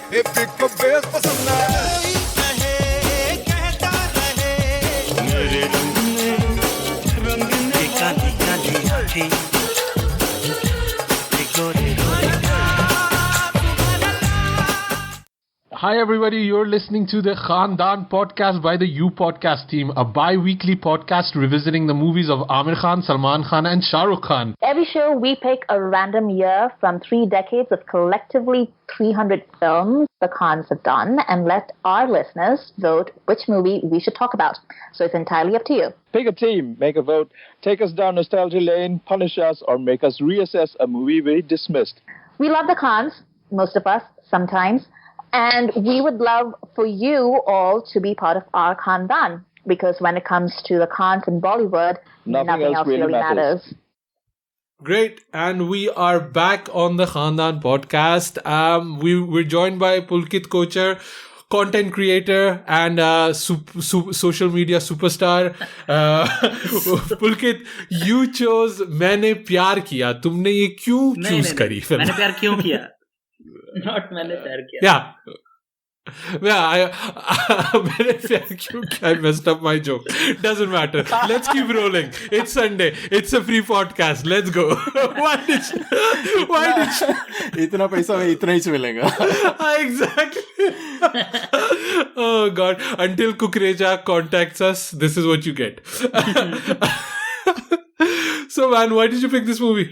एक बेस पसंद है कहता रहे मेरे रंग में काली काली आँखें Hi everybody, you're listening to the Khandaan podcast by the You Podcast team, a bi-weekly podcast revisiting the movies of Amir Khan, Salman Khan and Shah Rukh Khan. Every show we pick a random year from 3 decades of collectively 300 films the Khans have done and let our listeners vote which movie we should talk about. So it's entirely up to you. Pick a team, make a vote, take us down nostalgia lane, punish us or make us reassess a movie we dismissed. We love the Khans, most of us, sometimes. And we would love for you all to be part of our Khandaan, because when it comes to the Khans in Bollywood, nothing else really matters. Great, and we are back on the Khandaan podcast. We're joined by Pulkit Kochar, content creator and social media superstar. Pulkit, you chose मैंने प्यार किया. तुमने ये क्यों choose करी? मैंने प्यार क्यों किया? Not मैंने प्यार किया. Yeah. मैंने प्यार क्यों किया? I messed up my joke. Doesn't matter. Let's keep rolling. It's Sunday. It's a free podcast. Let's go. Why did इतना पैसा में इतना ही मिलेगा. Exactly. Oh God. Until Kukreja contacts us, this is what you get. So man, why did you pick this movie?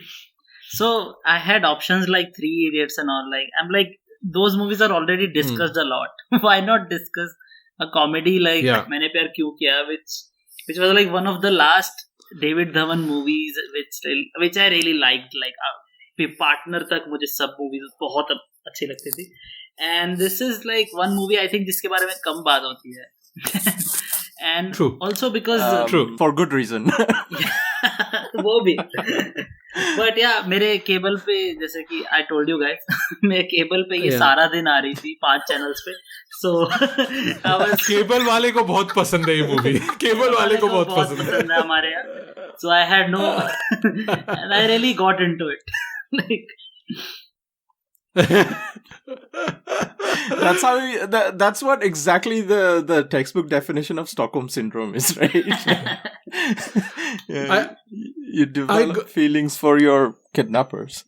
So I had options like Three Idiots and all. I'm like, those movies are already discussed a lot. Why not discuss a comedy like Maine Pyar Kyun Kiya, which was like one of the last David Dhawan movies, which I really liked. Like partner tak mujhe sab movies बहुत अच्छी लगती थी. And this is like one movie I think जिसके बारे में कम बात होती है. And true. Also because true for good reason. वो भी. But yeah, मेरे केबल पे जैसे कि I told you guys, मेरे केबल पे ये सारा दिन आ रही थी 5 चैनल्स पे. So केबल वाले को बहुत पसंद है ये मूवी. केबल वाले को बहुत पसंद है हमारे यहाँ. So I had no, and I really got into it. Like. That's what exactly the textbook definition of Stockholm syndrome is, right? You develop feelings for your kidnappers.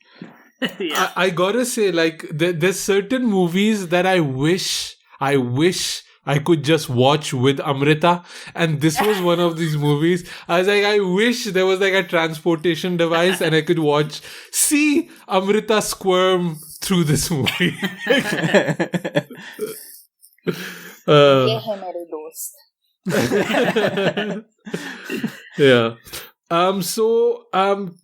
Yeah. I gotta say, like, there's certain movies that I wish I could just watch with Amrita, and this was one of these movies. I was like, I wish there was like a transportation device and I could see Amrita squirm through this movie. ये है मेरे दोस्त. Yeah.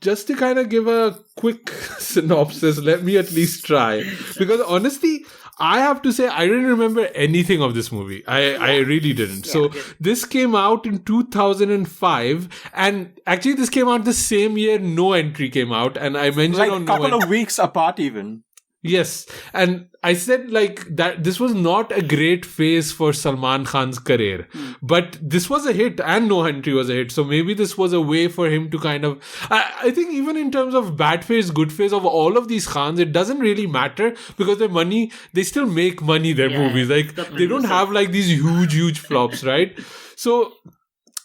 Just to kind of give a quick synopsis, let me at least try. Because honestly, I have to say, I didn't remember anything of this movie. I really didn't. So this came out in 2005, and actually this came out the same year No Entry came out, and I mentioned like on a couple of weeks apart even. Yes, and I said like that this was not a great phase for Salman Khan's career, but this was a hit and No Entry was a hit. So maybe this was a way for him to kind of, I think even in terms of bad phase, good phase of all of these Khans, it doesn't really matter because they still make money, their movies. Like they don't have like these huge flops, right? So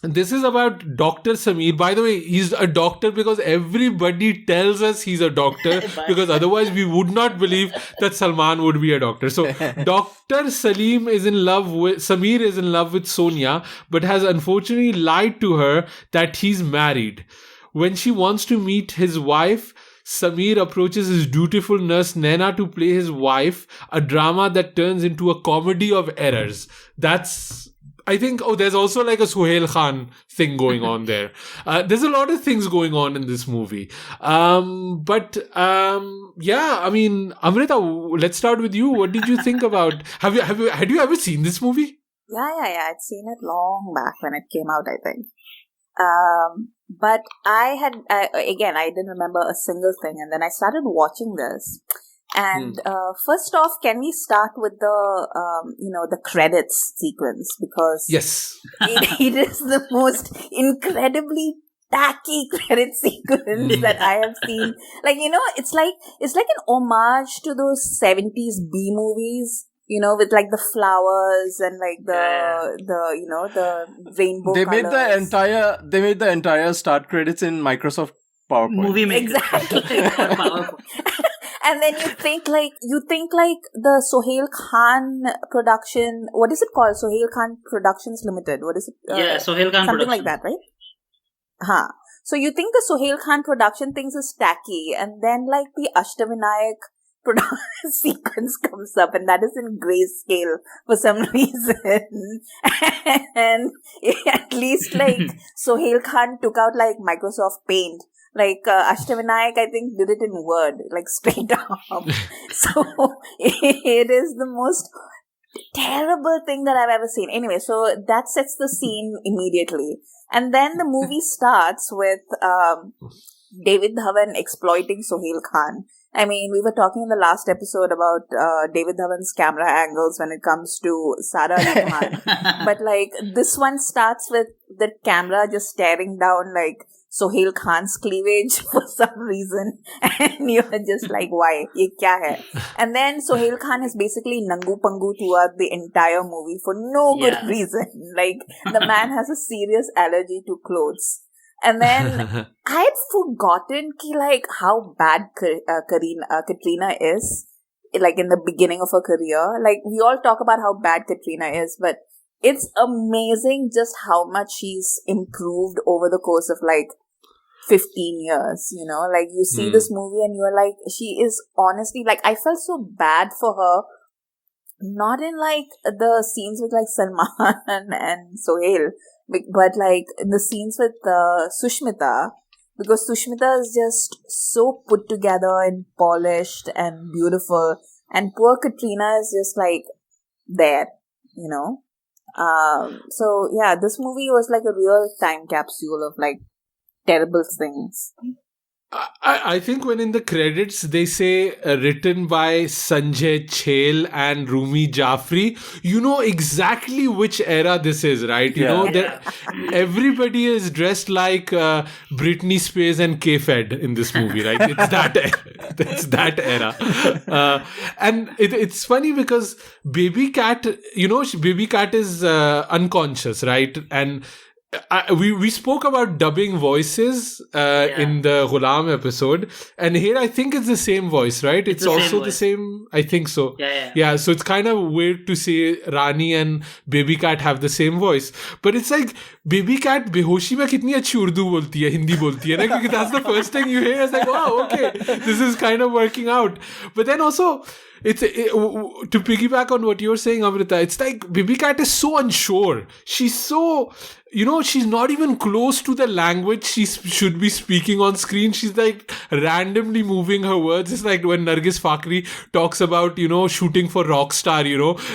this is about Dr. Sameer. By the way, he's a doctor because everybody tells us he's a doctor because otherwise we would not believe that Salman would be a doctor. So Dr. Sameer is in love with Sonia, but has unfortunately lied to her that he's married. When she wants to meet his wife, Sameer approaches his dutiful nurse Naina to play his wife, a drama that turns into a comedy of errors. I think, there's also like a Sohail Khan thing going on there. There's a lot of things going on in this movie. I mean, Amrita, let's start with you. What did you think about, had you ever seen this movie? Yeah. I'd seen it long back when it came out, I think. But I didn't remember a single thing. And then I started watching this. And first off, can we start with the credits sequence? Because yes, it is the most incredibly tacky credit sequence that I have seen. Like, it's like an homage to those 70s B movies, with like the flowers and like the rainbow They colors. made the entire start credits in Microsoft PowerPoint. Movie Maker. Exactly. PowerPoint. And then you think like the Sohail Khan production, what is it called? Sohail Khan Productions Limited. What is it? Sohail Khan something production. like that, right? So you think the Sohail Khan production things is tacky, and then like the Ashtavinayak sequence comes up, and that is in grayscale for some reason. And at least like Sohail Khan took out like Microsoft Paint. Like Ashtavinayak, I think, did it in Word, like straight up. So it is the most terrible thing that I've ever seen. Anyway, so that sets the scene immediately. And then the movie starts with David Dhawan exploiting Sohail Khan. I mean, we were talking in the last episode about David Dhawan's camera angles when it comes to Sara Ali Khan. But like, this one starts with the camera just staring down like Sohail Khan's cleavage for some reason. And you're just like, why? Ye kya hai? And then Sohail Khan is basically nangu pangu throughout the entire movie for no good reason. Like, the man has a serious allergy to clothes. And then I had forgotten like how bad Katrina is, like in the beginning of her career. Like, we all talk about how bad Katrina is, but it's amazing just how much she's improved over the course of like 15 years, like you see this movie and you're like, she is honestly, like, I felt so bad for her, not in like the scenes with like Salman and Sohail, but like the scenes with Sushmita, because Sushmita is just so put together and polished and beautiful, and poor Katrina is just like there, So yeah, this movie was like a real time capsule of like terrible things. I think when in the credits they say written by Sanjay Chhel and Rumi Jaffrey, you know exactly which era this is, right? You know that everybody is dressed like Britney Spears and K-Fed in this movie, right? It's that era. And it's funny because Baby Cat, Baby Cat is unconscious, right? And we spoke about dubbing voices in the Ghulam episode, and here I think it's the same voice, right? It's also the same. I think so. Yeah. So it's kind of weird to say Rani and Baby Cat have the same voice, but it's like Baby Cat behoshi mein kitni achhi Urdu bolti hai, Hindi bolti hai, because that's the first thing you hear. It's like, wow, okay, this is kind of working out. But then also, to piggyback on what you're saying, Amrita, it's like Baby Cat is so unsure. She's so, she's not even close to the language she should be speaking on screen. She's like randomly moving her words. It's like when Nargis Fakhri talks about, shooting for Rockstar,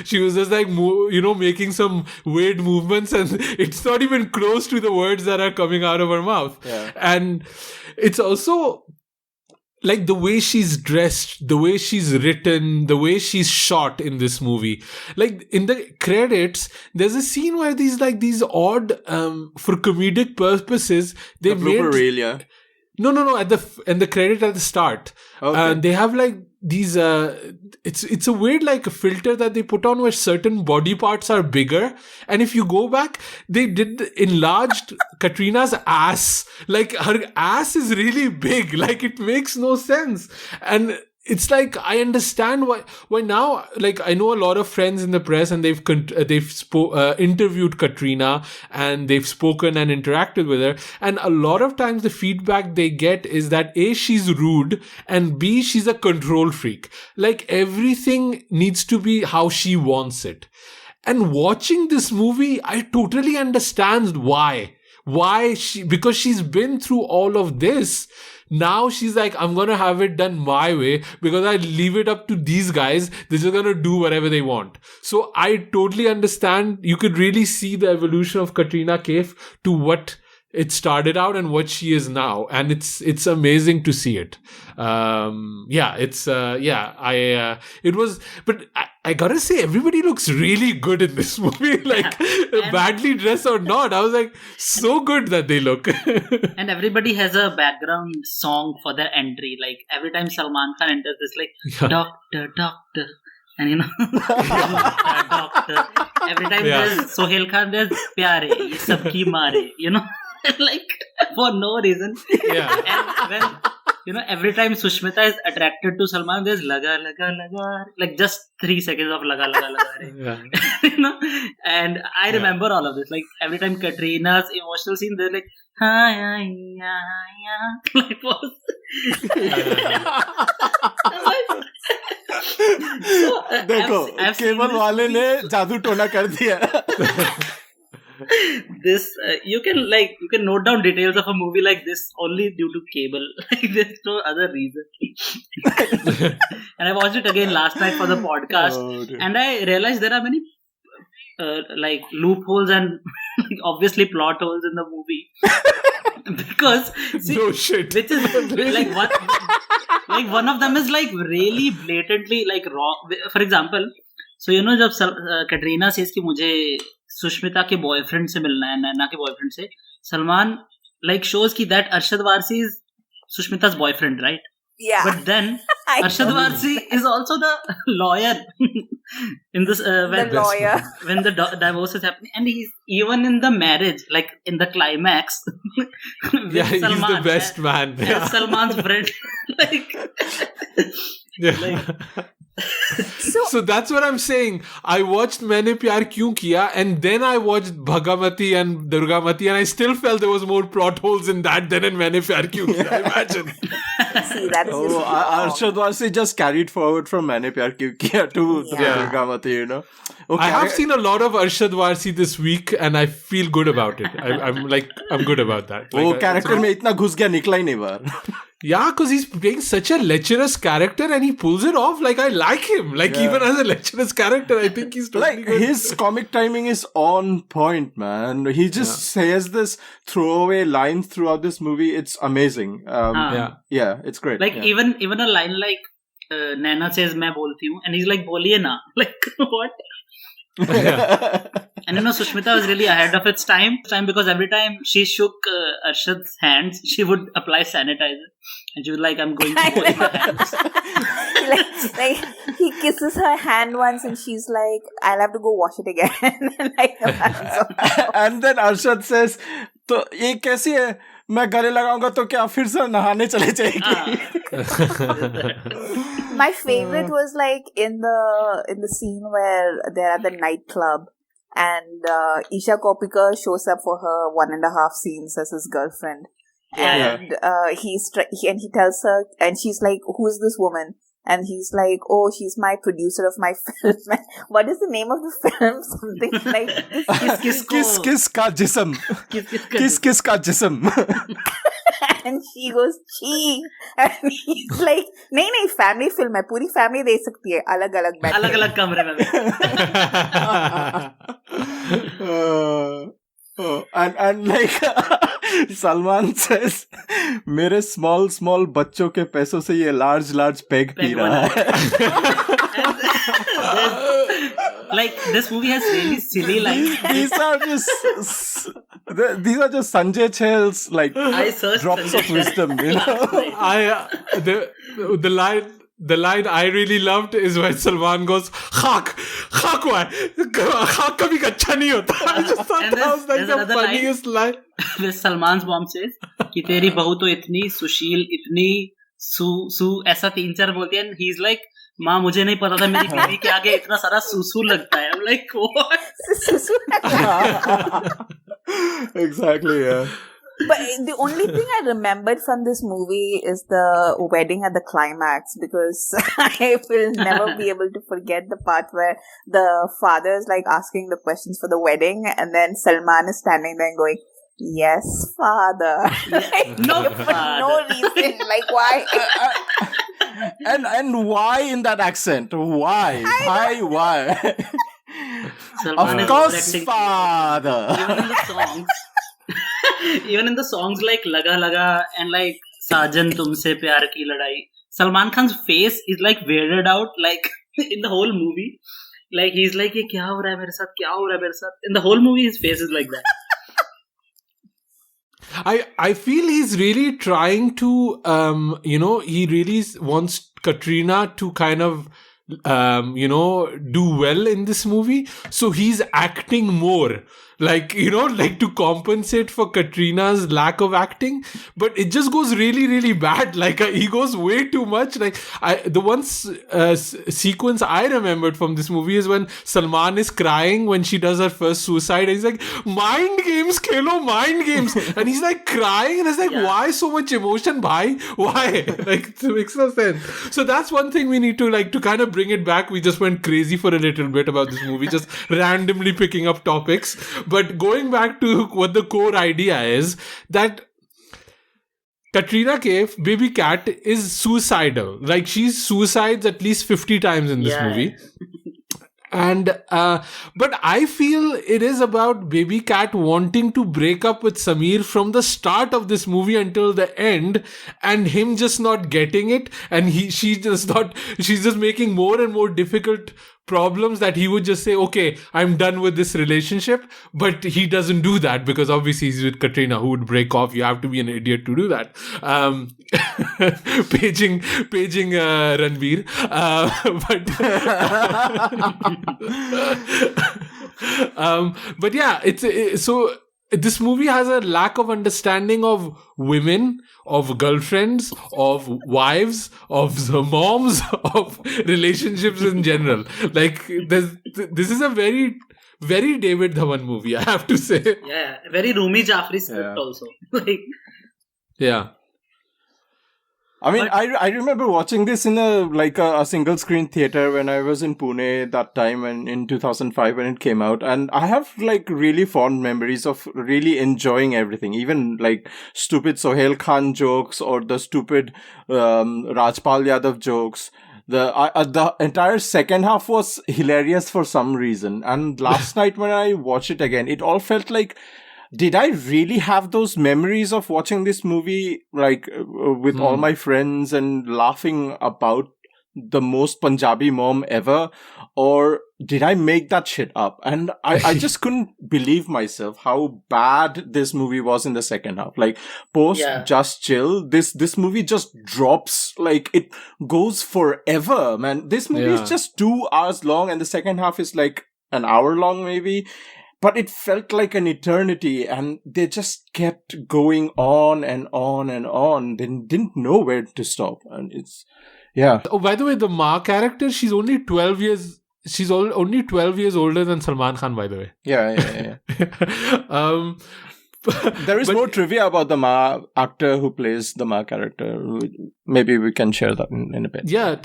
she was just like, making some weird movements, and it's not even close to the words that are coming out of her mouth. Yeah. And it's also like the way she's dressed, the way she's written, the way she's shot in this movie. Like in the credits, there's a scene where these odd, for comedic purposes, they made... No. And the credit at the start. Okay. They have like these, it's a weird like a filter that they put on where certain body parts are bigger. And if you go back, they did enlarged Katrina's ass. Like her ass is really big. Like it makes no sense. And it's like, I understand why now, like I know a lot of friends in the press and they've interviewed Katrina and they've spoken and interacted with her. And a lot of times the feedback they get is that A, she's rude, and B, she's a control freak. Like everything needs to be how she wants it. And watching this movie, I totally understand why. Because she's been through all of this. Now she's like, I'm going to have it done my way because I leave it up to these guys. They're just going to do whatever they want. So I totally understand. You could really see the evolution of Katrina Kaif to what it started out and what she is now. And it's amazing to see it. It was, but I gotta say, everybody looks really good in this movie. Like, badly dressed or not. I was like, so good that they look. And everybody has a background song for their entry. Like, every time Salman Khan enters, it's like, doctor, doctor. And you know, doctor. Every time there's Sohail Khan, there's Pyaar, ye sabki mare. You know, like, for no reason. Yeah. And when, you know, every time Sushmita is attracted to Salman, there's laga, like just 3 seconds of laga, re. Yeah. You know, and I remember all of this. Like, every time Katrina's emotional scene, they're like, like what? देखो cable वाले ने जादू टोना कर दिया. This you can note down details of a movie like this only due to cable. Like, there's no other reason. And I watched it again last night for the podcast, and I realized there are many like loopholes and obviously plot holes in the movie. Because no shit. Which is like what, like one of them is like really blatantly like wrong. For example, so you know, जब Katrina says कि मुझे सुष्मिता के boyfriend से मिलना है, नैना के boyfriend से, Salman like shows कि that Arshad Warsi is Sushmita's boyfriend, right? Yeah. But then Arshad Warsi is also the lawyer in this when the divorce is happening, and he's even in the marriage, like in the climax. Yeah, he's Salman, the best man. Yeah. Salman's friend. Like, yeah. Like, so that's what I'm saying. I watched Maine Pyar Kyun Kiya, and then I watched Bhagamati and Durgamati, and I still felt there was more plot holes in that than in Maine Pyar Kyun Kiya. Imagine. See, that's Arshad Warsi just carried forward from Maine Pyar Kyun Kiya to Durgamati, you know. Okay, I have seen a lot of Arshad Warsi this week, and I feel good about it. I'm good about that. वो character में इतना घुस गया, निकला ही नहीं बाहर. Yeah, because he's playing such a lecherous character and he pulls it off. Like, I like him. Like, even as a lecherous character, I think he's totally like good. His comic timing is on point, man. He just says this throwaway line throughout this movie. It's amazing. Yeah, it's great. Like, even a line like Naina says, "मैं बोलती हूँ," and he's like, "बोलिए ना." Like, what? And you know, Sushmita was really ahead of its time because every time she shook Arshad's hands, she would apply sanitizer, and she was like, "I'm going to hold your hands." like he kisses her hand once, and she's like, "I'll have to go wash it again." Like, and then Arshad says, "तो ये कैसी है? मैं गले लगाऊंगा तो क्या फिर से नहाने चले जाएगी?" My favorite was like in the scene where they're at the nightclub and Isha Kopika shows up for her 1.5 scenes as his girlfriend, and he tells her, and she's like, "Who's this woman?" And he's like, "Oh, she's my producer of my film." What is the name of the film? Something like Kiss Kiss Ka Jism. Kiss Kiss Ka Jism. And she goes, "Chee." And he's like, नहीं family film है, पूरी family देख सकती है, अलग-अलग बैठ के, अलग-अलग कमरे में. And like Salman says, मेरे small बच्चों के पैसों से ये large peg पी रहा है. Like, this movie has really silly lines. These are just Sanjay Chell's like drops of wisdom, you know. The line I really loved is when Salman goes, "Khak हुआ है, खाक कभी अच्छा नहीं होता." I just thought that was like the funniest line. Where Salman's mom says कि तेरी बहू तो इतनी सुशील, इतनी सू ऐसा 3-4 बोलती है, and he's like, "माँ मुझे नहीं पता था मेरी बीवी के आगे इतना सारा सुसु लगता है." I'm like, what? Exactly, yeah. But the only thing I remembered from this movie is the wedding at the climax, because I will never be able to forget the part where the father is like asking the questions for the wedding, and then Salman is standing there and going, "Yes, father." Like, No, for no reason. Like, why? And why in that accent? Why? Salman of course, father. Even in the songs like Laga Laga and like Sajan Tumse Pyar Ki Ladai, Salman Khan's face is like weirded out. Like, in the whole movie. Like he's like, "ये क्या हो रहा है मेरे साथ? क्या हो रहा है मेरे साथ?" In the whole movie, his face is like that. I feel he's really trying to he really wants Katrina to kind of do well in this movie, so he's acting more like to compensate for Katrina's lack of acting, but it just goes really really bad. Like he goes way too much. Like the one sequence I remembered from this movie is when Salman is crying when she does her first suicide, and he's like, mind games khelo, mind games, and he's like crying, and it's like, why so much emotion, bhai? Why? Like, it makes no sense. So that's one thing we need to kind of bring it back. We just went crazy for a little bit about this movie, just randomly picking up topics. But going back to what the core idea is, that Katrina Kaif, Baby Cat, is suicidal. Like, she suicides at least 50 times in this movie. And but I feel it is about Baby Cat wanting to break up with Sameer from the start of this movie until the end, and him just not getting it, and she's just making more and more difficult problems that he would just say, okay, I'm done with this relationship, but he doesn't do that because obviously he's with Katrina, who would break off. You have to be an idiot to do that. Paging Ranveer, but yeah, so this movie has a lack of understanding of women, of girlfriends, of wives, of the moms, of relationships in general. Like, this is a very, very David Dhawan movie, I have to say. Yeah, very Rumi Jaffrey script also. Yeah. I mean, I remember watching this in a single screen theater when I was in Pune that time, and in 2005 when it came out, and I have really fond memories of really enjoying everything, even stupid Sohail Khan jokes or the stupid Rajpal Yadav jokes. The entire second half was hilarious for some reason, and last night when I watched it again, it all felt like, did I really have those memories of watching this movie, with all my friends and laughing about the most Punjabi mom ever? Or did I make that shit up? And I just couldn't believe myself how bad this movie was in the second half. Post Just Chill, this movie just drops, it goes forever, man. This movie is just 2 hours long, and the second half is an hour long maybe. But it felt like an eternity, and they just kept going on and on and on. They didn't know where to stop. And Oh, by the way, the Ma character, she's only 12 years... She's only 12 years older than Salman Khan, by the way. Yeah. There is more trivia about the Ma actor who plays the Ma character. Maybe we can share that in a bit. Yeah,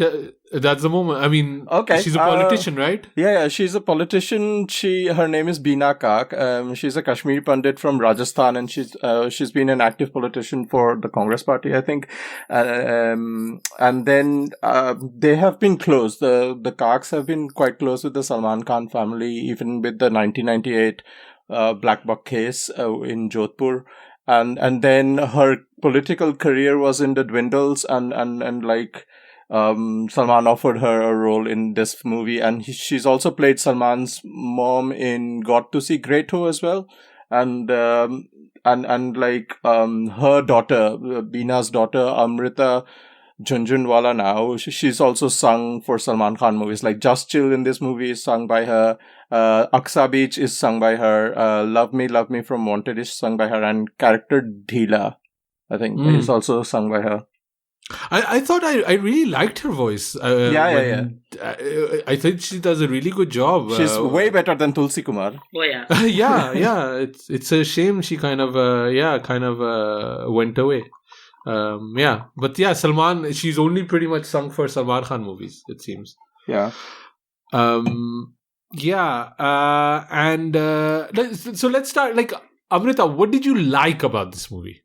that's the moment. I mean, okay. She's a politician, right? Yeah, she's a politician. Her name is Beena Kak. She's a Kashmiri Pandit from Rajasthan, and she's been an active politician for the Congress Party, I think. And then they have been close. The Kaks have been quite close with the Salman Khan family, even with the 1998 Black Buck case in Jodhpur, and then her political career was in the dwindles, and Salman offered her a role in this movie, and she's also played Salman's mom in Got to See Great-O as well, and her daughter, Beena's daughter, Amrita Jhunjhunwala now, she's also sung for Salman Khan movies. Just Chill in this movie is sung by her. Aksa Beach is sung by her. Love Me from Wanted is sung by her. And character Dheela, I think, is also sung by her. I thought I really liked her voice. Yeah. I think she does a really good job. She's way better than Tulsi Kumar. Oh yeah. yeah. It's a shame she kind of went away. But Salman, she's only pretty much sung for Salman Khan movies, it seems. Yeah. So let's start. Amrita, what did you like about this movie?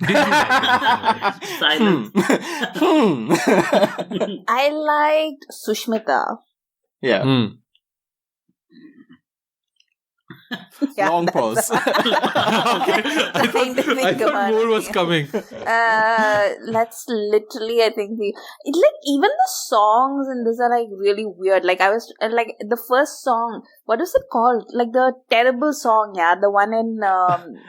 Did you like it? Silence. I liked Sushmita. Yeah. Long pause. I thought more was coming. Let's literally, I think it's like even the songs in this are like really weird. Like I was like the first song, what is it called? Like the terrible song, the one in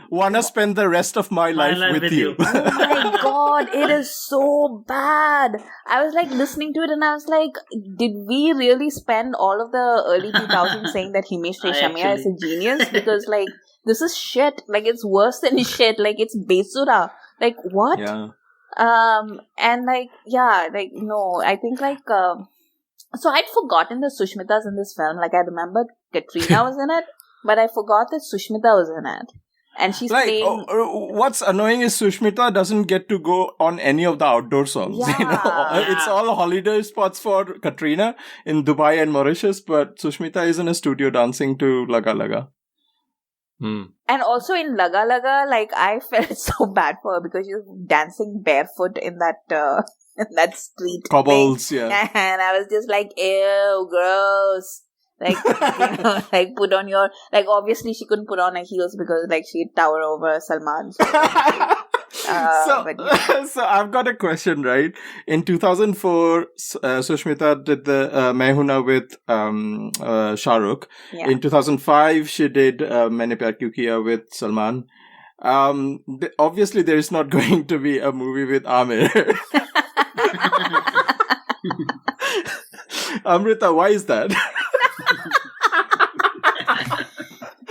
Wanna Spend the Rest of My Life with You. Oh my god, it is so bad. I was like listening to it and I was like, did we really spend all of the early 2000s saying that Himesh Reshammiya is a genius? Because like this is shit. Like it's worse than shit. Like it's Besura. Like what? Yeah. And like no, I think like so I'd forgotten that Sushmita's in this film. Like I remembered Katrina was in it, but I forgot that Sushmita was in it. And she's like, playing... what's annoying is Sushmita doesn't get to go on any of the outdoor songs. Yeah. It's all holiday spots for Katrina in Dubai and Mauritius, but Sushmita is in a studio dancing to Laga Laga. And also in Laga Laga, like I felt so bad for her because she was dancing barefoot in that street cobbles, thing. And I was just like, ew, gross. Like, like put on your, like obviously she couldn't put on her heels because like she'd tower over Salman. So I've got a question, right? In 2004, Sushmita did the Main Hoon Na with Shah Rukh. Yeah. In 2005, she did Maine Pyar Kyun Kiya with Salman. Obviously, there is not going to be a movie with Amir. Amrita, why is that?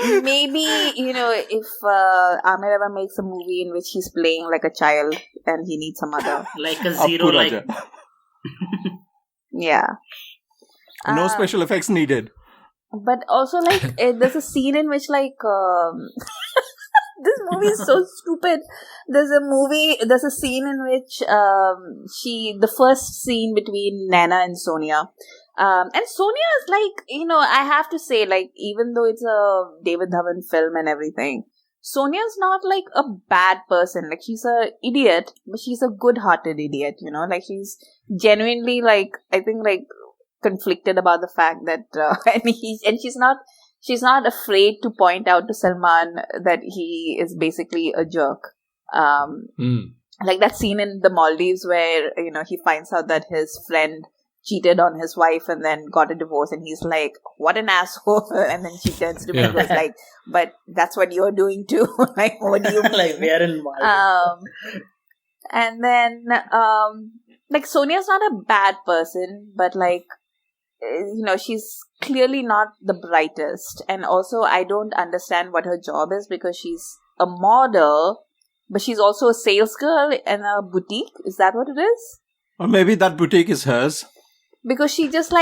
Maybe, if Amir ever makes a movie in which he's playing like a child and he needs a mother. Like a zero, like... Yeah. No special effects needed. But also, like, there's a scene in which, like... this movie is so stupid. There's a scene in which the first scene between Naina and Sonia. And Sonia is like, I have to say, like, even though it's a David Dhawan film and everything, Sonia's not like a bad person. Like, she's a idiot, but she's a good-hearted idiot, Like, she's genuinely, like, I think, like, conflicted about the fact that, and she's not afraid to point out to Salman that he is basically a jerk. Like that scene in the Maldives where, he finds out that his friend cheated on his wife and then got a divorce and he's like, what an asshole. And then she turns to me and goes like, but that's what you're doing too. Like, what do you mean? Like, we are in Maldives. And then, like, Sonia's not a bad person, but like, she's clearly not the brightest. And also, I don't understand what her job is because she's a model, but she's also a sales girl in a boutique. Is that what it is? Or maybe that boutique is hers. Because she just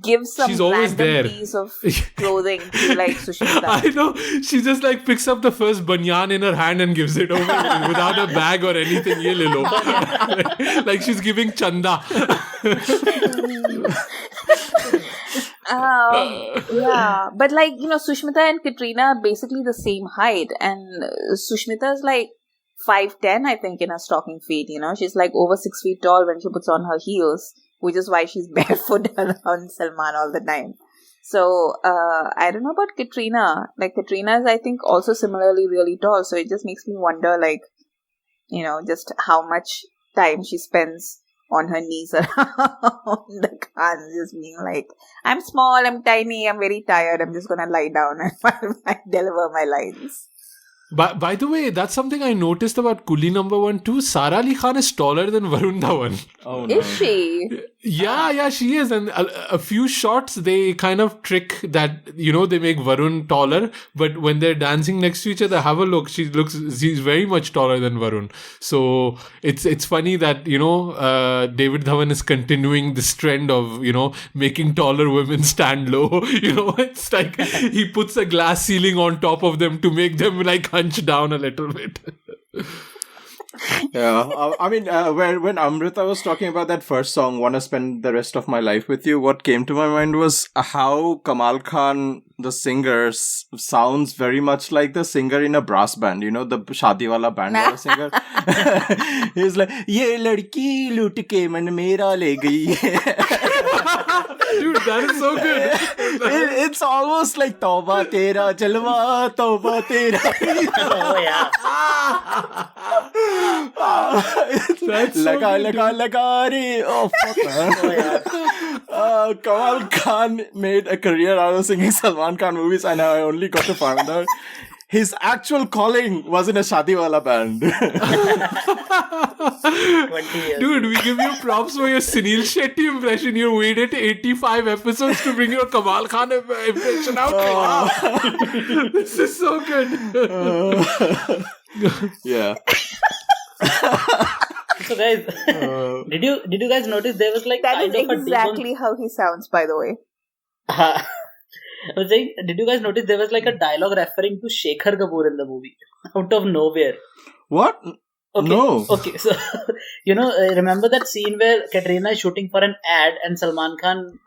gives some random piece of clothing to like Sushmita. I know. She just picks up the first banyan in her hand and gives it over without a bag or anything. Ye le lo. Like she's giving chanda. Yeah, but Sushmita and Katrina are basically the same height, and Sushmita is 5'10", I think, in her stocking feet. She's over 6 feet tall when she puts on her heels, which is why she's barefoot around Salman all the time. So I don't know about Katrina. Katrina is, I think, also similarly really tall. So it just makes me wonder, just how much time she spends on her knees around the Khans, just being like, I'm small, I'm tiny, I'm very tired, I'm just gonna lie down and deliver my lines. By the way, that's something I noticed about Coolie number 1 too. Sara Ali Khan is taller than Varun Dhawan. Oh, no. Is she? Yeah, she is. And a few shots, they kind of trick that, they make Varun taller. But when they're dancing next to each other, have a look. She's very much taller than Varun. So it's funny that, David Dhawan is continuing this trend of, making taller women stand low. It's like he puts a glass ceiling on top of them to make them hunch down a little bit. Yeah, I mean, when Amrita was talking about that first song, Wanna Spend the Rest of My Life with You, what came to my mind was how Kamal Khan, the singer, sounds very much like the singer in a brass band, the Shadi Wala band singer. He's like, Ye ladki loot ke man mera le gayi. Dude, That is so good. It's almost like Tauba Tera Jalwa, Tauba Tera. Oh yeah. That's so Laga re. Oh fuck, man. Kamal Khan made a career out of singing Salman Khan movies, and I only got to find out his actual calling was in a Shadi Wala band. 20 years. Dude, we give you props for your Sunil Shetty impression. You waited 85 episodes to bring your Kamal Khan impression out. Wow. This is so good. Yeah. So guys, did you guys notice there was like That is kind of exactly how he sounds, by the way. I was saying, did you guys notice there was like a dialogue referring to Shekhar Kapoor in the movie out of nowhere? What? Okay, No. Okay, so remember that scene where Katrina is shooting for an ad and Salman Khan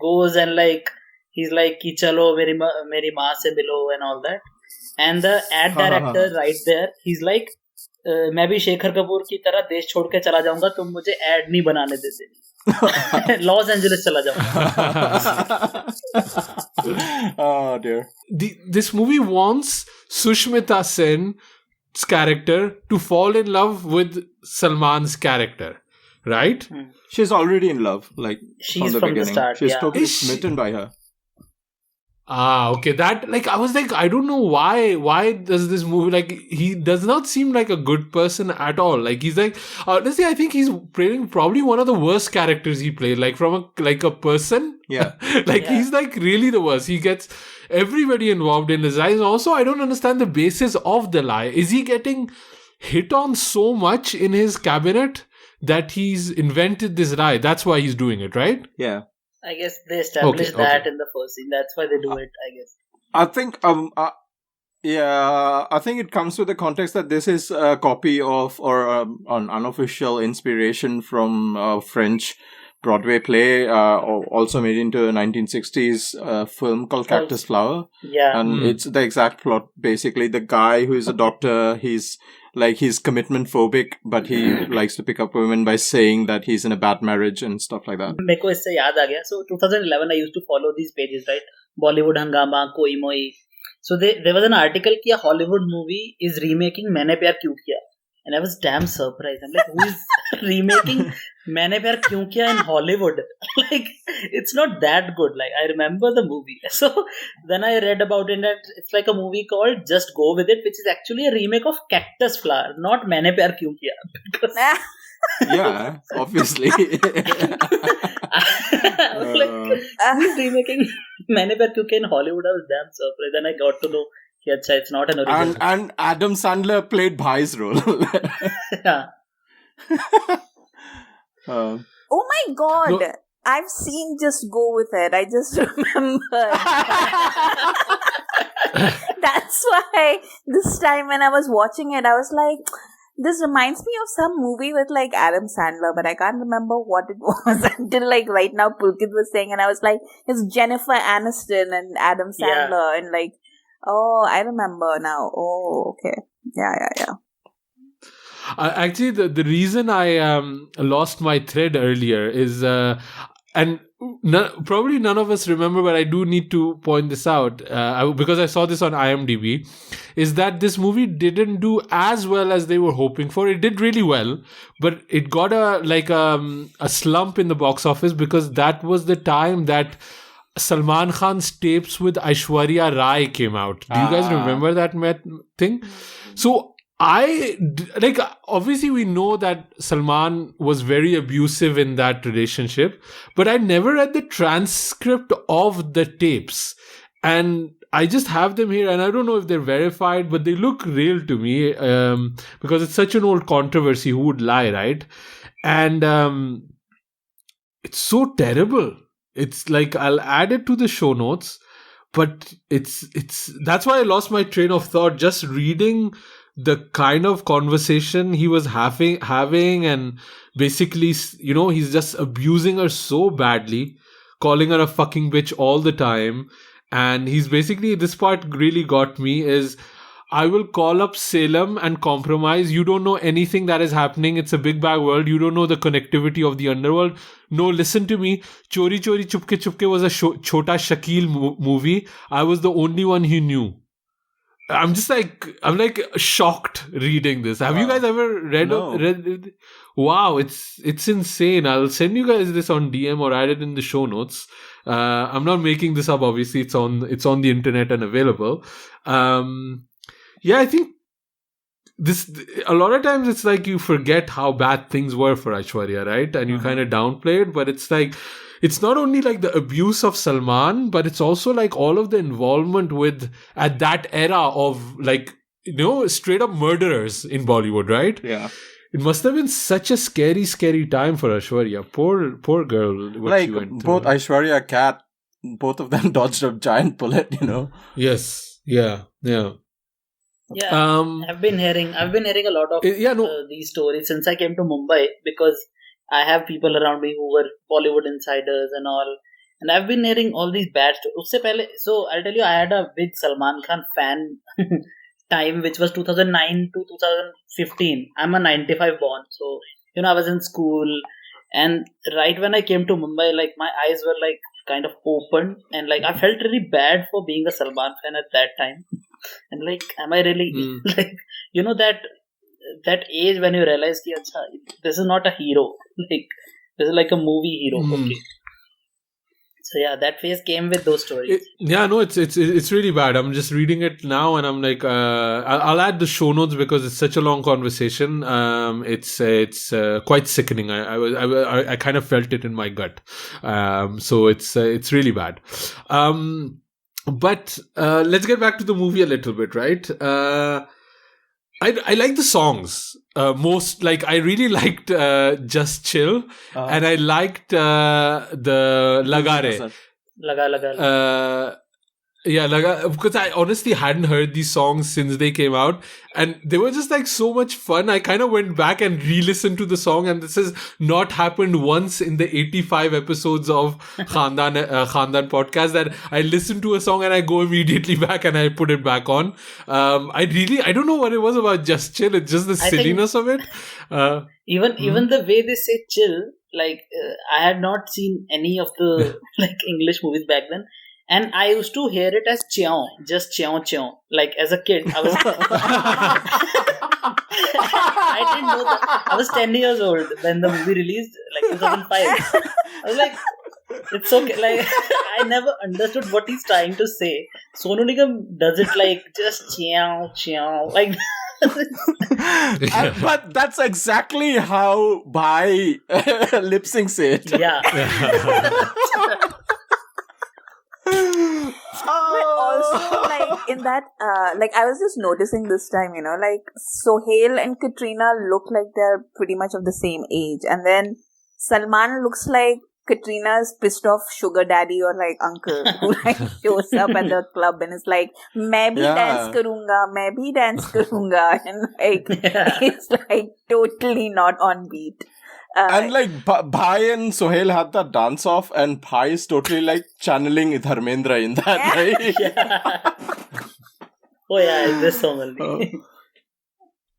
goes and like he's like ki chalo meri maa se milo and all that, and the ad director right there, he's like मैं भी शेखर कपूर की तरह देश छोड़ के चला जाऊंगा, तुम मुझे एड नहीं बनाने देते. लॉस एंजलिस चला जाऊंगा. Oh dear. This movie wants Sushmita Sen's character to fall in love with Salman's character, right? She's already in love, like She's from the from the beginning. start, She's yeah. totally Is she? smitten by her. Okay. That, like, I was like, I don't know why does this movie, like, he does not seem like a good person at all. Like, he's like, honestly, I think he's playing probably one of the worst characters he played, like, from a person. Yeah. Like, he's like really the worst. He gets everybody involved in his lies. Also, I don't understand the basis of the lie. Is he getting hit on so much in his cabinet that he's invented this lie? That's why he's doing it, right? Yeah. I guess they established Okay. that in the first scene. That's why they do it, I guess. I think I think it comes with the context that this is a copy of or an unofficial inspiration from a French Broadway play, also made into a 1960s film called Cactus Flower. Yeah. And it's the exact plot. Basically, the guy who is a doctor, he's commitment phobic, but he likes to pick up women by saying that he's in a bad marriage and stuff like that. मेरे को इससे याद आ गया. So 2011 I used to follow these pages, right? Bollywood Hangama, Koi Moi. So there was an article कि a Hollywood movie is remaking मैंने प्यार क्यों किया. And I was damn surprised. I'm like, who is remaking मैंने प्यार क्यों किया in Hollywood? Like, it's not that good. Like, I remember the movie. So then I read about it, and it's like a movie called Just Go With It, which is actually a remake of Cactus Flower, not मैंने प्यार क्यों किया. Because Yeah, obviously. I was like, who's remaking मैंने प्यार क्यों किया in Hollywood? I was damn surprised. Then I got to know कि अच्छा, it's not an original. And Adam Sandler played Bhai's role. Yeah. Oh my god! No. I've seen Just Go With It. I just remember. That's why this time when I was watching it, I was like, this reminds me of some movie with like Adam Sandler, but I can't remember what it was until like right now Pulkit was saying, and I was like, it's Jennifer Aniston and Adam Sandler, and like, oh, I remember now. Oh, okay. Yeah. Actually, the reason I lost my thread earlier is, and probably none of us remember, but I do need to point this out because I saw this on IMDb, is that this movie didn't do as well as they were hoping for. It did really well, but it got a slump in the box office because that was the time that Salman Khan's tapes with Aishwarya Rai came out. Do you guys remember that thing? So obviously we know that Salman was very abusive in that relationship, but I never read the transcript of the tapes. And I just have them here, and I don't know if they're verified, but they look real to me because it's such an old controversy. Who would lie, right? And it's so terrible. It's like, I'll add it to the show notes, but it's that's why I lost my train of thought just reading the kind of conversation he was having, and basically, he's just abusing her so badly, calling her a fucking bitch all the time. And he's basically, this part really got me, is I will call up Salem and compromise. You don't know anything that is happening. It's a big bad world. You don't know the connectivity of the underworld. No, listen to me. Chori Chori Chupke Chupke was a Chota Shakil movie. I was the only one he knew. I'm shocked reading this. Have you guys ever read it? Wow, it's insane. I'll send you guys this on DM or add it in the show notes. I'm not making this up. Obviously, it's on the internet and available. Yeah, I think a lot of times it's like you forget how bad things were for Aishwarya, right? And you kind of downplay it, but it's like, it's not only like the abuse of Salman, but it's also like all of the involvement with, at that era of like, straight up murderers in Bollywood, right? Yeah. It must have been such a scary, scary time for Aishwarya. Poor girl. What she went through. Both Aishwarya, Kat, both of them dodged a giant bullet, Yes. Yeah. Yeah, I've been hearing a lot of these stories since I came to Mumbai, because I have people around me who were Bollywood insiders and all, and I've been hearing all these bad stories. So I'll tell you, I had a big Salman Khan fan time, which was 2009 to 2015. I'm a 95 born, so I was in school, and right when I came to Mumbai, like my eyes were like kind of open, and like I felt really bad for being a Salman fan at that time. And like, am I really like, that age when you realize that this is not a hero, like this is like a movie hero. Okay. So yeah, that phase came with those stories. It's really bad. I'm just reading it now, and I'm like, I'll add the show notes because it's such a long conversation. It's quite sickening. I kind of felt it in my gut. So it's really bad. But let's get back to the movie a little bit, right? I like the songs most. Like, I really liked Just Chill, and I liked the Lagare. Laga. Yeah, because I honestly hadn't heard these songs since they came out, and they were just like so much fun. I kind of went back and re-listened to the song, and this has not happened once in the 85 episodes of Khandaan podcast that I listen to a song and I go immediately back and I put it back on. I don't know what it was about Just Chill. It's just the silliness of it. Even the way they say chill, like I had not seen any of the like English movies back then. And I used to hear it as cheon, just cheon cheon. Like as a kid, I was I didn't know that. I was 10 years old when the movie released, like 2005. I was like, it's okay. Like I never understood what he's trying to say. Sonu Nigam does it like just cheon cheon, like. But that's exactly how Bhai lip syncs it. Yeah. But also, like, in that, like, I was just noticing this time, like, Sohail and Katrina look like they're pretty much of the same age. And then Salman looks like Katrina's pissed off sugar daddy or, like, uncle who, like, shows up at the club and is like, main bhi dance karunga. And, like, it's, like, totally not on beat. And like Bhai and Sohail had that dance off, and Bhai is totally like channeling Dharmendra in that, right? Oh yeah, this song only.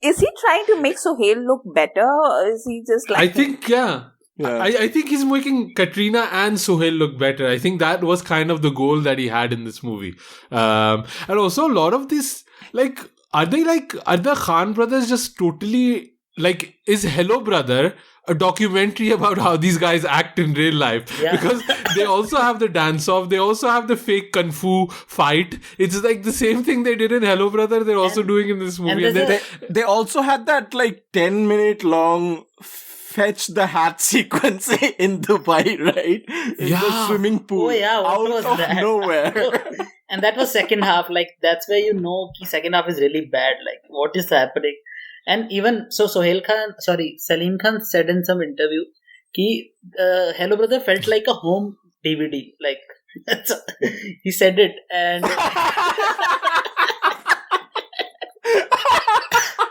Is he trying to make Sohail look better, or is he just like? I think I think he's making Katrina and Sohail look better. I think that was kind of the goal that he had in this movie. And also a lot of this, like, are the Khan brothers just totally like, is Hello Brother a documentary about how these guys act in real life? Yeah. Because they also have the dance off, they also have the fake kung fu fight. It's like the same thing they did in Hello Brother, they're also doing in this movie. And they also had that like 10-minute long fetch the hat sequence in Dubai, right? In the swimming pool. Oh yeah, what was out of that? nowhere. And that was second half. Like, that's where second half is really bad. Like, what is happening? And even so, Salim Khan said in some interview कि Hello Brother felt like a home DVD. Like, he said it, and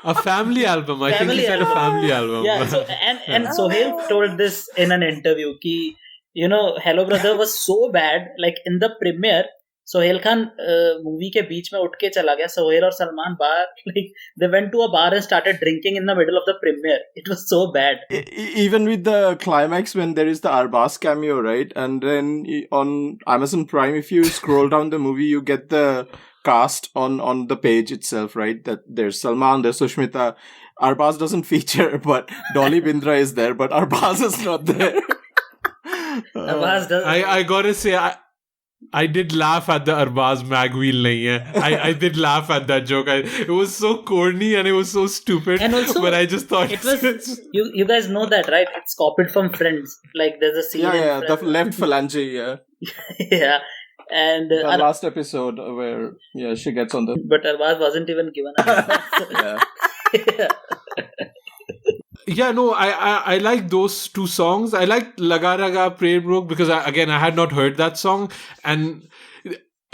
a family album. I think he said a family album. Yeah. So, and Sohail told this in an interview कि Hello Brother was so bad. Like in the premiere, Sohail Khan movie के बीच में उठ के चला गया. Sohail और Salman बाहर, like they went to a bar and started drinking in the middle of the premiere. It was so bad. Even with the climax when there is the Arbaz cameo, right? And then on Amazon Prime, if you scroll down the movie, you get the cast on the page itself, right? That there's Salman, there's Sushmita. Arbaz doesn't feature, but Dolly Bindra is there, but Arbaz is not there. Arbaz does. I gotta say, I did laugh at the Arbaz mag wheel nahi hai. I did laugh at that joke. It was so corny and it was so stupid. And also, but I just thought it was. You guys know that, right? It's copied from Friends. Like there's a scene. Yeah, the left phalange. Yeah. Yeah. And the last episode where she gets on the. But Arbaz wasn't even given a. Yeah. Yeah, no, I like those two songs. I liked Laga Raga Prayer Broke because I had not heard that song, and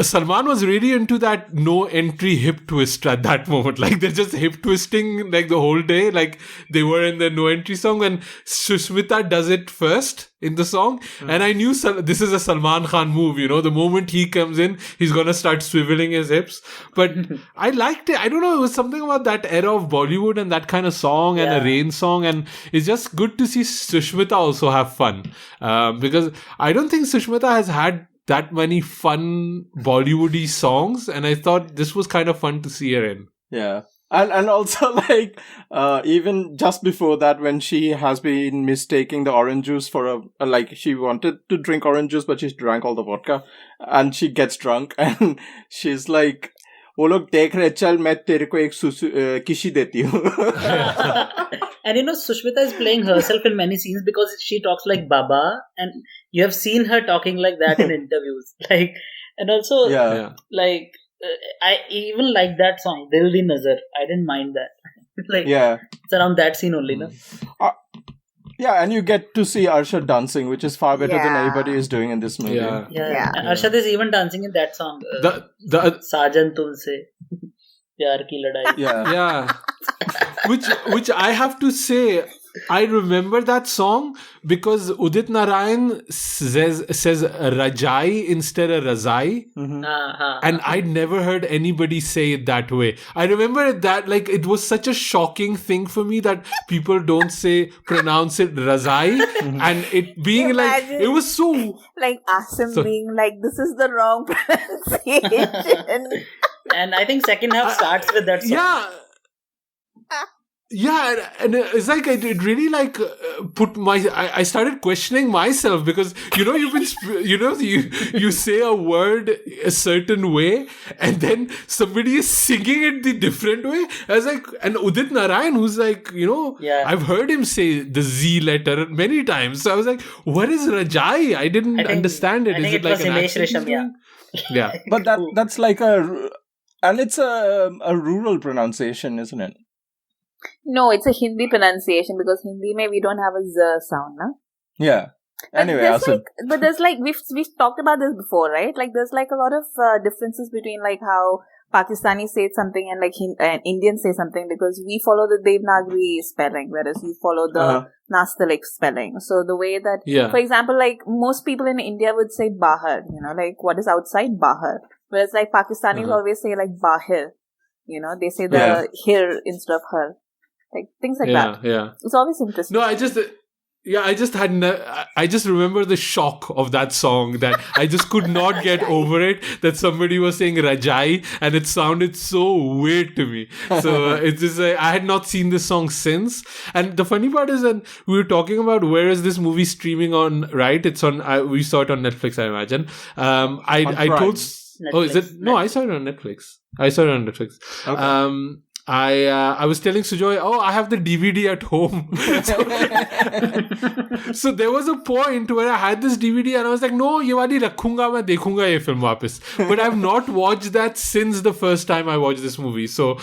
Salman was really into that no entry hip twist at that moment. Like they're just hip twisting like the whole day. Like they were in the no entry song when Sushmita does it first in the song. And I knew this is a Salman Khan move, you know, the moment he comes in, he's going to start swiveling his hips. But I liked it. I don't know. It was something about that era of Bollywood and that kind of song and a rain song. And it's just good to see Sushmita also have fun. Because I don't think Sushmita has had that many fun Bollywoody songs, and I thought this was kind of fun to see her in. Yeah. And also like even just before that, when she has been mistaking the orange juice for like she wanted to drink orange juice but she drank all the vodka and she gets drunk and she's like, वो लोग देख रहे, चल मैं तेरे को एक किशी देती हूँ. And you know, Sushmita is playing herself in many scenes because she talks like Baba, and you have seen her talking like that in interviews. Like, and also, like, I even like that song, Dil Di Nazar. I didn't mind that. Like, it's around that scene only, no? Yeah, and you get to see Arshad dancing, which is far better than anybody is doing in this movie. Yeah. Arshad is even dancing in that song. The Sajan Tulse. Pyaar Ki Ladai. Yeah. Which I have to say, I remember that song because Udit Narayan says Rajai instead of Razai. And I'd never heard anybody say it that way. I remember that, like, it was such a shocking thing for me that people don't pronounce it Razai. And it being like, it was so... Like Asim being like, this is the wrong pronunciation. And I think second half starts with that song. Yeah, and it's like it really like put I started questioning myself because you say a word a certain way and then somebody is singing it the different way. I was like, and Udit Narayan, who's like, I've heard him say the Z letter many times. So I was like, what is Rajai? I didn't understand it. I think it was Himesh Reshamya. Yeah, but that's like and it's a rural pronunciation, isn't it? No, it's a Hindi pronunciation because Hindi mein we don't have a Z sound, na? Yeah. Anyway, but there's like we've talked about this before, right? Like there's like a lot of differences between like how Pakistani say something and like Indians say something because we follow the Devanagari spelling, whereas we follow the Nastaliq spelling. So the way that, for example, like most people in India would say Bahar, like what is outside Bahar, whereas like Pakistanis always say like Bahir, they say the here instead of her. Like things like that. Yeah. It's always interesting. No, I just remember the shock of that song that I just could not get over it that somebody was saying Rajai and it sounded so weird to me. So it's just I had not seen this song since. And the funny part is that we were talking about where is this movie streaming on, right? It's on, we saw it on Netflix, I imagine. I told... Netflix. Oh, is it? No, I saw it on Netflix. Okay. I was telling Sujoy, I have the DVD at home. So there was a point where I had this DVD and I was like, no, ye wali rakhunga, main dekhunga ye film wapis. But I've not watched that since the first time I watched this movie. So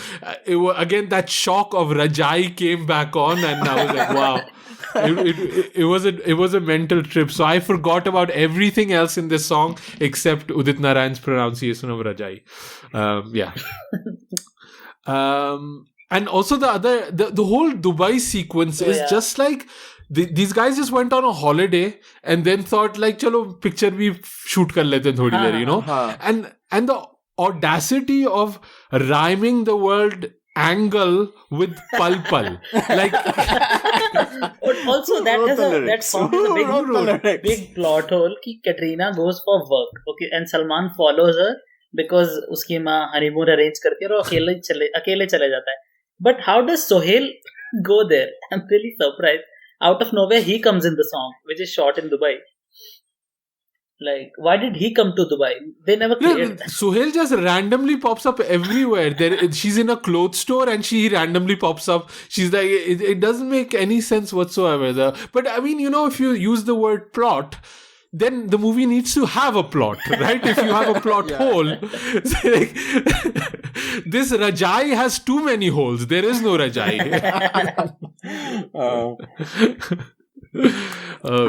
again, that shock of Rajai came back on and I was like, wow. It was a mental trip. So I forgot about everything else in this song except Udit Narayan's pronunciation of Rajai. And also the whole Dubai sequence is just like these guys just went on a holiday and then thought like, chalo picture bhi shoot kar lete hain thodi der, you know. And the audacity of rhyming the word angle with pal pal, like. But also that song is a big plot hole. Ki Katrina goes for work, okay, and Salman follows her because uski माँ honeymoon arrange करके और अकेले चले जाता है. But how does Sohail go there? I'm really surprised. Out of nowhere, he comes in the song, which is shot in Dubai. Like, why did he come to Dubai? They never cleared that. Sohail just randomly pops up everywhere. She's in a clothes store and she randomly pops up. She's like, it doesn't make any sense whatsoever. But I mean, you know, if you use the word plot, then the movie needs to have a plot, right? If you have a plot hole, like, this Rajai has too many holes. There is no Rajai.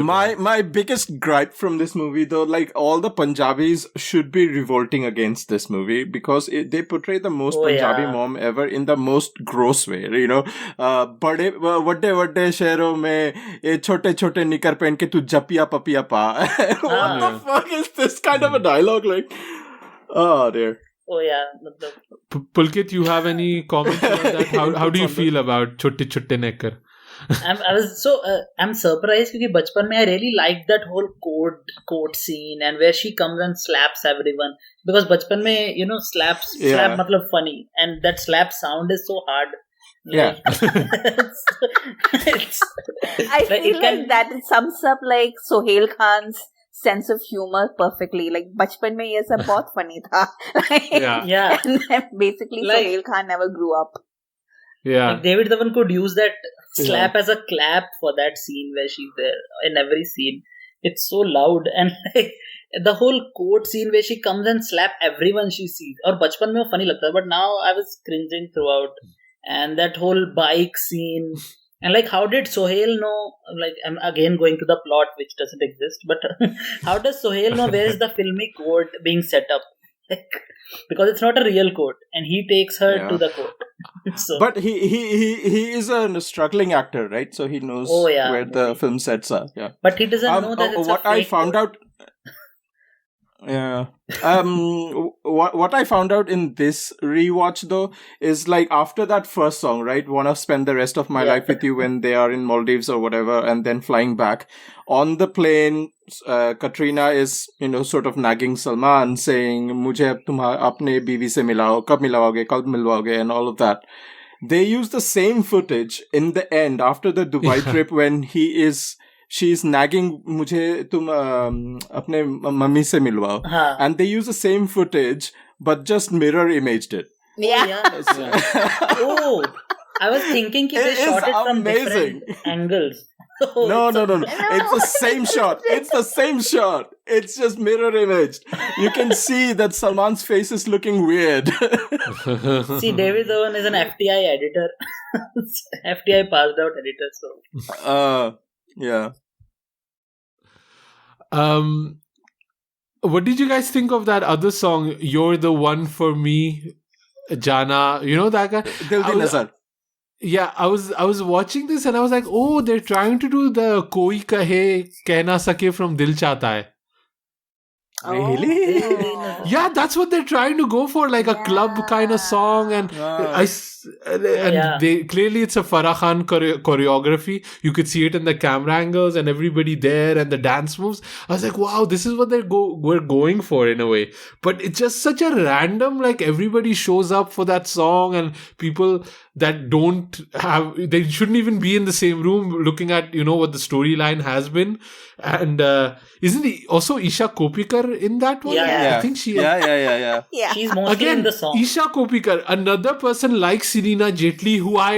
My biggest gripe from this movie, though, like all the Punjabis should be revolting against this movie because they portray the most Punjabi mom ever in the most gross way. You know, बड़े वड्डे शहरों में ये छोटे निकर पहन के तू जपिया पपिया पा. What the fuck is this kind of a dialogue? Like, oh dear. Oh yeah. Pulkit, you have any comments about that? How do you feel about छोटे necker? I'm surprised because बचपन में I really liked that whole court scene and where she comes and slaps everyone because बचपन में, you know, slap मतलब funny and that slap sound is so hard. Yeah. I feel like that sums up like Sohail Khan's sense of humor perfectly. Like बचपन में ये सब बहुत funny था. Yeah. And then basically like, Sohail Khan never grew up. Yeah. Like David Dhawan could use that slap as a clap for that scene where she's there in every scene. It's so loud and like the whole court scene where she comes and slap everyone she sees. और बचपन में वो funny लगता है, but now I was cringing throughout. And that whole bike scene and like how did Sohail know? Like I'm again going to the plot which doesn't exist, but how does Sohail know where is the filmy court being set up? Like, because it's not a real court, and he takes her to the court. So, but he is a struggling actor, right? So he knows where the film sets are. Yeah, but he doesn't know that it's what a fake I found court. out. Yeah. What I found out in this rewatch though is like after that first song, right? Wanna spend the rest of my life with you when they are in Maldives or whatever, and then flying back on the plane. Katrina is, you know, sort of nagging Salman, saying, "Mujhe ab tum apne biwi se milao, kab milaoge, kab milwaoge," and all of that. They use the same footage in the end after the Dubai trip when she's nagging, "Mujhe tum apne mummy se milwao," and they use the same footage but just mirror imaged it. Oh, I was thinking they shot it from different angles. No. It's the same shot. It's the same shot. It's just mirror imaged. You can see that Salman's face is looking weird. See, David Dhawan is an FTI editor. FTI passed out editor. So. Yeah. What did you guys think of that other song, "You're the One for Me," Jana? You know that guy? Dil Di Nazar. Yeah, I was watching this and I was like, oh, they're trying to do the "Koi Kahe Keh Na Sake" from Dil Chahta Hai. Really? Yeah, that's what they're trying to go for, like a club kind of song, and they clearly it's a Farah Khan choreography. You could see it in the camera angles and everybody there and the dance moves. I was like, wow, this is what we're going for in a way. But it's just such a random, like everybody shows up for that song and people that they shouldn't even be in the same room looking at, you know, what the storyline has been. And isn't also Isha Kopikar in that one? Yeah. I think she is. Yeah. She's mostly in the song. Isha Kopikar, another person like Serena Jaitley, who I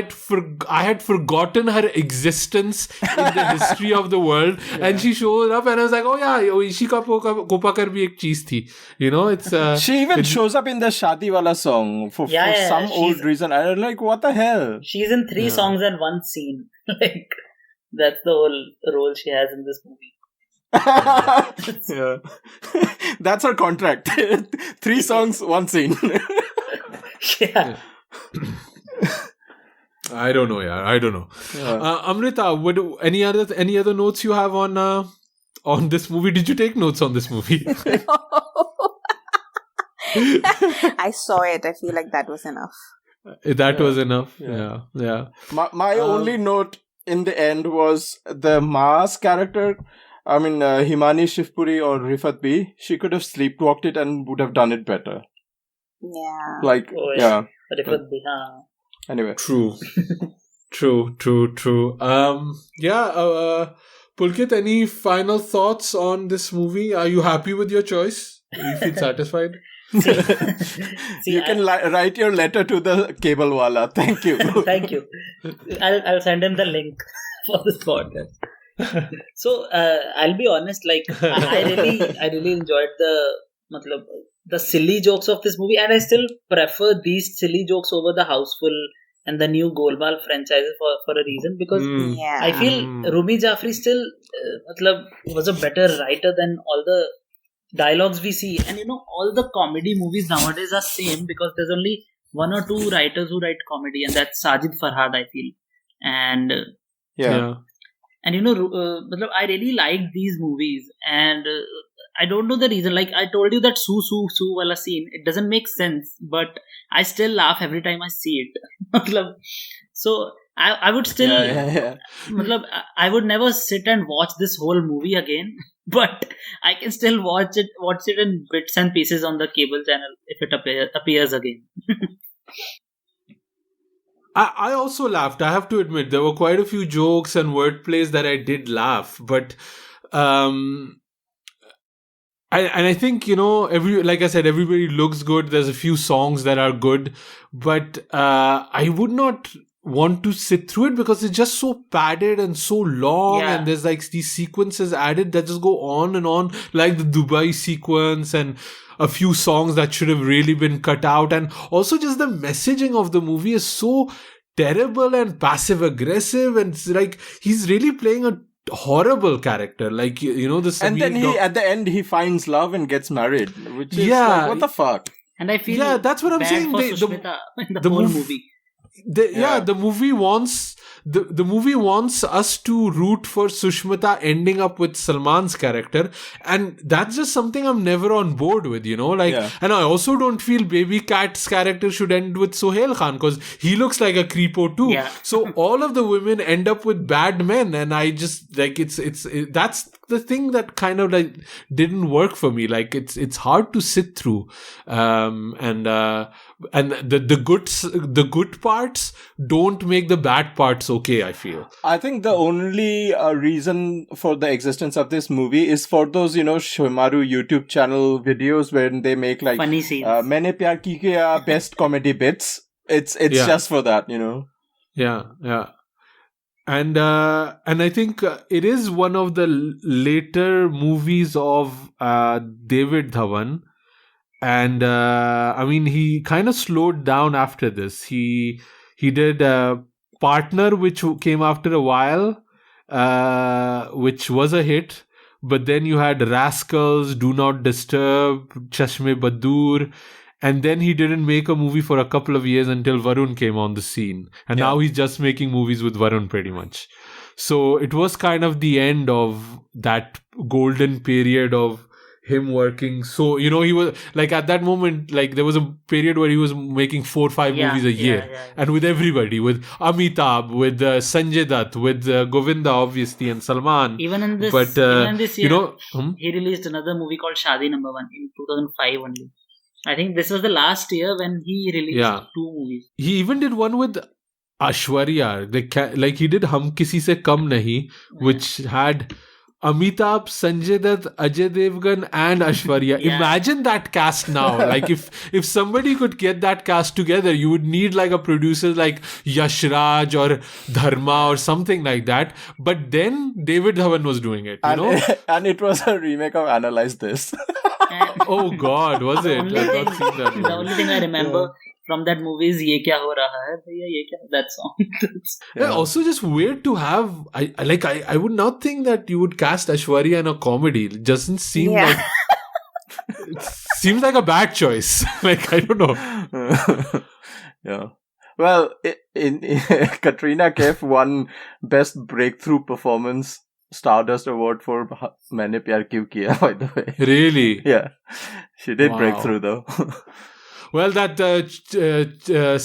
had forgotten her existence in the history of the world, and she showed up, and I was like, oh yeah, Isha Kopikar bhi ek cheez thi. You know, it's she even shows up in the Shadi Wala song for some old reason. I was like, what the hell? She's in 3 songs and 1 scene. Like, that's the whole role she has in this movie. Yeah. That's her contract. 3 songs, 1 scene. Yeah. I don't know, yeah. I don't know. Yeah. Amrita, any other notes you have on this movie? Did you take notes on this movie? I saw it. I feel like that was enough. That was enough. Yeah. My only note in the end was the Ma's character. I mean, Himani Shivpuri or Rifat B. She could have sleepwalked it and would have done it better. Yeah. Like, yeah. Rifat B, haan. Anyway. True. Pulkit, any final thoughts on this movie? Are you happy with your choice? Do you feel satisfied? You can write your letter to the cable wala. Thank you. Thank you. I'll send him the link for this podcast. So I'll be honest. Like I really enjoyed the silly jokes of this movie, and I still prefer these silly jokes over the Houseful and the new Golmaal franchises for a reason, because I feel Rumi Jaffrey still was a better writer than all the dialogues we see. And all the comedy movies nowadays are same because there's only one or two writers who write comedy, and that's Sajid Farhad, I feel. And and I really like these movies, and I don't know the reason. Like I told you that Su wala scene, it doesn't make sense, but I still laugh every time I see it. So I would still, I would never sit and watch this whole movie again, but I can still watch it in bits and pieces on the cable channel if it appears again. I also laughed. I have to admit, there were quite a few jokes and wordplays that I did laugh, but I think, like I said, everybody looks good. There's a few songs that are good, but I would not want to sit through it because it's just so padded and so long, and there's like these sequences added that just go on and on, like the Dubai sequence and a few songs that should have really been cut out. And also just the messaging of the movie is so terrible and passive aggressive, and it's like he's really playing a horrible character, like this. And then at the end he finds love and gets married, which is like, what the fuck. And I feel that's what I'm saying. The whole movie. The movie wants us to root for Sushmita ending up with Salman's character, and that's just something I'm never on board with, and I also don't feel Baby Cat's character should end with Sohail Khan because he looks like a creepo too. So all of the women end up with bad men, and I just like that's the thing that kind of like didn't work for me. Like it's hard to sit through, and the good parts don't make the bad parts okay, I feel. I think the only reason for the existence of this movie is for those, Shomaru YouTube channel videos where they make like funny scenes. Maine Pyar Kyun Kiya best comedy bits. It's just for that, Yeah. And I think it is one of the later movies of David Dhawan. And he kind of slowed down after this. He did Partner, which came after a while, which was a hit. But then you had Rascals, Do Not Disturb, Chashme Badur. And then he didn't make a movie for a couple of years until Varun came on the scene. And now he's just making movies with Varun pretty much. So it was kind of the end of that golden period of him working. So, he was like at that moment, like there was a period where he was making 4 or 5 movies a year. And with everybody, with Amitabh, with Sanjay Dutt, with Govinda obviously, and Salman. Even in this year, he released another movie called Shadi No. 1 in 2005 only. I think this was the last year when he released 2 movies. He even did one with Aishwarya. Like he did Hum Kisi Se Kam Nahi, which had Amitabh, Sanjay Dutt, Ajay Devgan and Aishwarya. Imagine that cast now. Like if somebody could get that cast together, you would need like a producer like Yash Raj or Dharma or something like that. But then David Dhawan was doing it, and it was a remake of Analyze This. Oh God, was it? The only thing I remember from that movie is Ye Kya Ho Raha Hai Bhaiya, Ye Kya, that song. Also just weird to have. I would not think that you would cast Aishwarya in a comedy. It doesn't seem like it seems like a bad choice. Like I don't know. Well, in Katrina Kaif won Best Breakthrough Performance Stardust Award for Maine Pyar Kyun Kiya, by the way. Really? Yeah. She did break through, though. Well, that Chota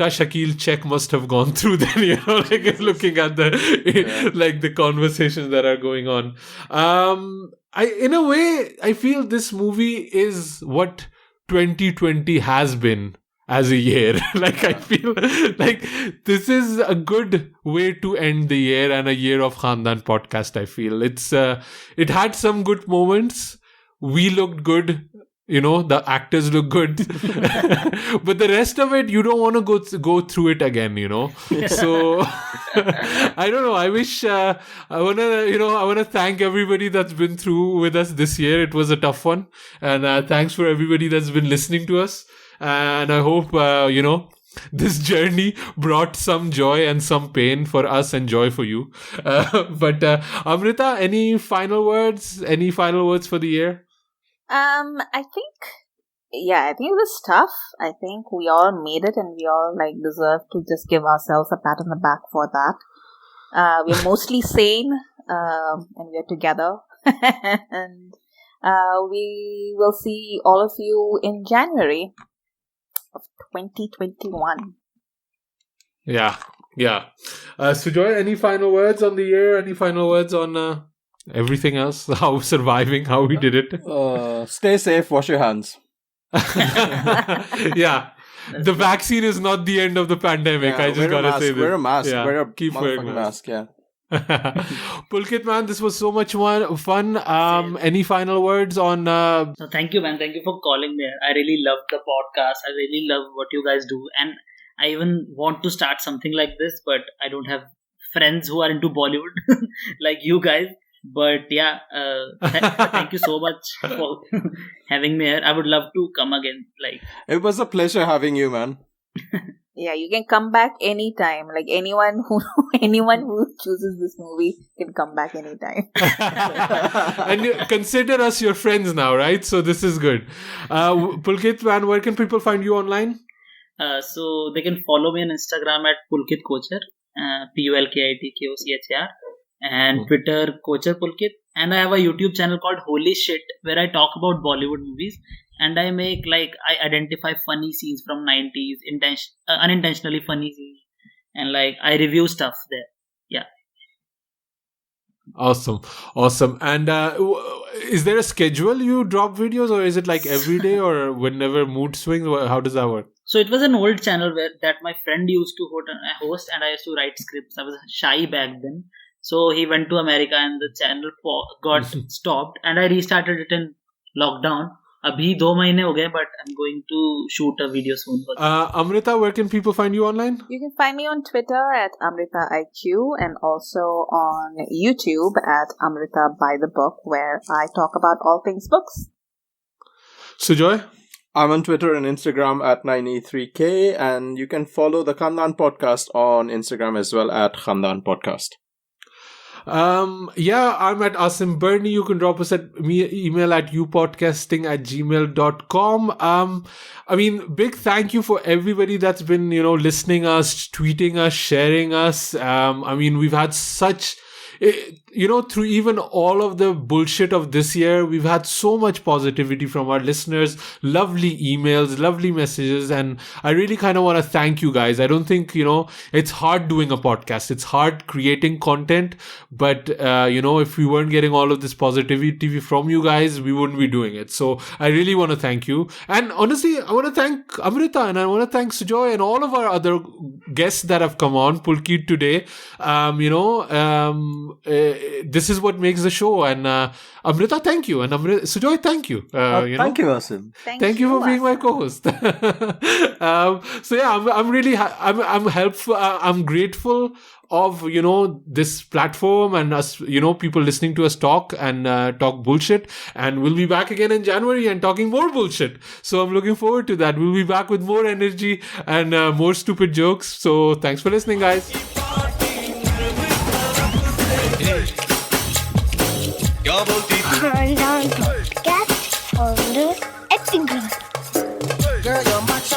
Shakil check must have gone through then, like looking at the conversations that are going on. In a way, I feel this movie is what 2020 has been as a year. Like, I feel like this is a good way to end the year and a year of Khandaan podcast. I feel it had some good moments. We looked good. The actors look good, but the rest of it, you don't want to go through it again, So I don't know. I wish I want to thank everybody that's been through with us this year. It was a tough one, and thanks for everybody that's been listening to us. And I hope this journey brought some joy and some pain for us and joy for you. But Amrita, any final words? Any final words for the year? I think it was tough. I think we all made it, and we all deserve to just give ourselves a pat on the back for that. We're mostly sane, and we're together, and we will see all of you in January of 2021. Yeah. Sujoy, any final words on the year? Any final words on everything else? How we did it? Stay safe, wash your hands. Yeah. The vaccine is not the end of the pandemic. I just gotta say this. Wear a mask. Yeah. Keep wearing a mask. Yeah. Pulkit, man, this was so much fun. Any final words on... So thank you, man. Thank you for calling me. I really love the podcast. I really love what you guys do. And I even want to start something like this, but I don't have friends who are into Bollywood like you guys. But yeah, thank you so much for having me here. I would love to come again. It was a pleasure having you, man. Yeah, you can come back anytime. Anyone who chooses this movie can come back anytime. And consider us your friends now, right? So this is good. Pulkit, man, where can people find you online? So they can follow me on Instagram at Pulkit Kochar, PULKITKOCHAR. And Twitter, Kochar Pulkit. And I have a YouTube channel called Holy Shit, where I talk about Bollywood movies. And I make, I identify funny scenes from 90s, unintentionally funny scenes. And, I review stuff there. Yeah. Awesome. And is there a schedule you drop videos, or is it every day or whenever mood swings? How does that work? So it was an old channel that my friend used to host, and I used to write scripts. I was shy back then. So he went to America and the channel got stopped, and I restarted it in lockdown. Abhi 2 mahine ho gaye, but I'm going to shoot a video soon. Amrita, where can people find you online? You can find me on Twitter at AmritaIQ and also on YouTube at Amrita by the Book, where I talk about all things books. Sujoy? I'm on Twitter and Instagram at 9E3K, and you can follow the Khandaan podcast on Instagram as well at Khandaan Podcast. I'm at Asim Bernie. You can drop us at email at youpodcasting@gmail.com. Big thank you for everybody that's been, listening us, tweeting us, sharing us. We've had such... through even all of the bullshit of this year, we've had so much positivity from our listeners, lovely emails, lovely messages, and I really kind of want to thank you guys. I don't think, it's hard doing a podcast. It's hard creating content, but, if we weren't getting all of this positivity from you guys, we wouldn't be doing it. So I really want to thank you. And honestly, I want to thank Amrita, and I want to thank Sujoy and all of our other guests that have come on, Pulkit today. This is what makes the show, and Amrita, thank you, and Sujoy, thank you. Thank you, Asim. Thank you for being my co-host. I'm really I'm helpful. I'm grateful of this platform and us, people listening to us talk and talk bullshit, and we'll be back again in January and talking more bullshit. So I'm looking forward to that. We'll be back with more energy and more stupid jokes. So thanks for listening, guys. Khandaan podcast on the acting. Girl, you're much